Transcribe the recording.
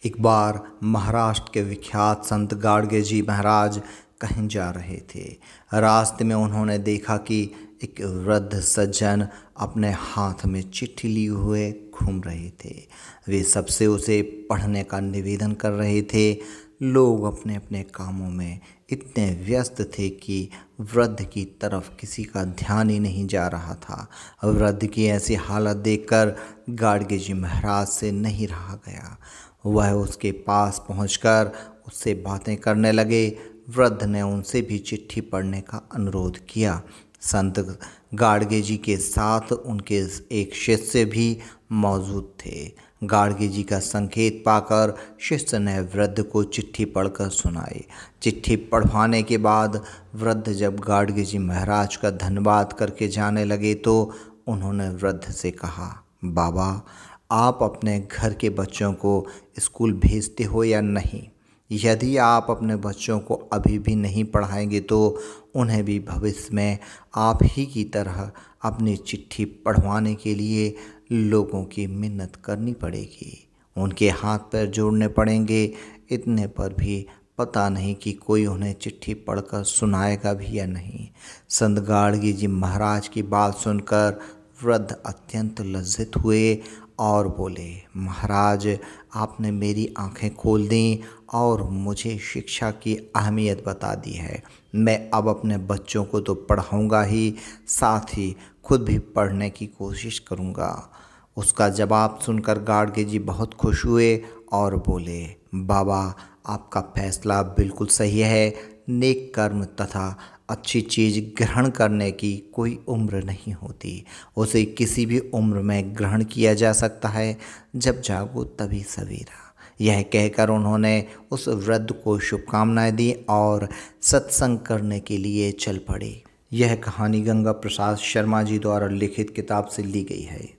एक बार महाराष्ट्र के विख्यात संत गाडगे जी महाराज कहीं जा रहे थे। रास्ते में उन्होंने देखा कि एक वृद्ध सज्जन अपने हाथ में चिट्ठी लिए हुए घूम रहे थे। वे सबसे उसे पढ़ने का निवेदन कर रहे थे। लोग अपने अपने कामों में इतने व्यस्त थे कि वृद्ध की तरफ किसी का ध्यान ही नहीं जा रहा था। वृद्ध की ऐसी हालत देखकर गाडगे जी महाराज से नहीं रहा गया। वह उसके पास पहुंचकर उससे बातें करने लगे। वृद्ध ने उनसे भी चिट्ठी पढ़ने का अनुरोध किया। संत गाडगे जी के साथ उनके एक शिष्य भी मौजूद थे। गाडगे जी का संकेत पाकर शिष्य ने वृद्ध को चिट्ठी पढ़कर सुनाई। चिट्ठी पढ़वाने के बाद वृद्ध जब गाडगे जी महाराज का धन्यवाद करके जाने लगे तो उन्होंने वृद्ध से कहा, बाबा, आप अपने घर के बच्चों को स्कूल भेजते हो या नहीं? यदि आप अपने बच्चों को अभी भी नहीं पढ़ाएंगे तो उन्हें भी भविष्य में आप ही की तरह अपनी चिट्ठी पढ़वाने के लिए लोगों की मिन्नत करनी पड़ेगी, उनके हाथ पैर जोड़ने पड़ेंगे। इतने पर भी पता नहीं कि कोई उन्हें चिट्ठी पढ़कर सुनाएगा भी या नहीं। संत गाडगे जी महाराज की बात सुनकर वृद्ध अत्यंत लज्जित हुए और बोले, महाराज, आपने मेरी आंखें खोल दी और मुझे शिक्षा की अहमियत बता दी है। मैं अब अपने बच्चों को तो पढ़ाऊंगा ही, साथ ही खुद भी पढ़ने की कोशिश करूंगा। उसका जवाब सुनकर गाडगे जी बहुत खुश हुए और बोले, बाबा, आपका फैसला बिल्कुल सही है। नेक कर्म तथा अच्छी चीज़ ग्रहण करने की कोई उम्र नहीं होती। उसे किसी भी उम्र में ग्रहण किया जा सकता है। जब जागो तभी सवेरा। यह कहकर उन्होंने उस वृद्ध को शुभकामनाएं दी और सत्संग करने के लिए चल पड़े। यह कहानी गंगा प्रसाद शर्मा जी द्वारा लिखित किताब से ली गई है।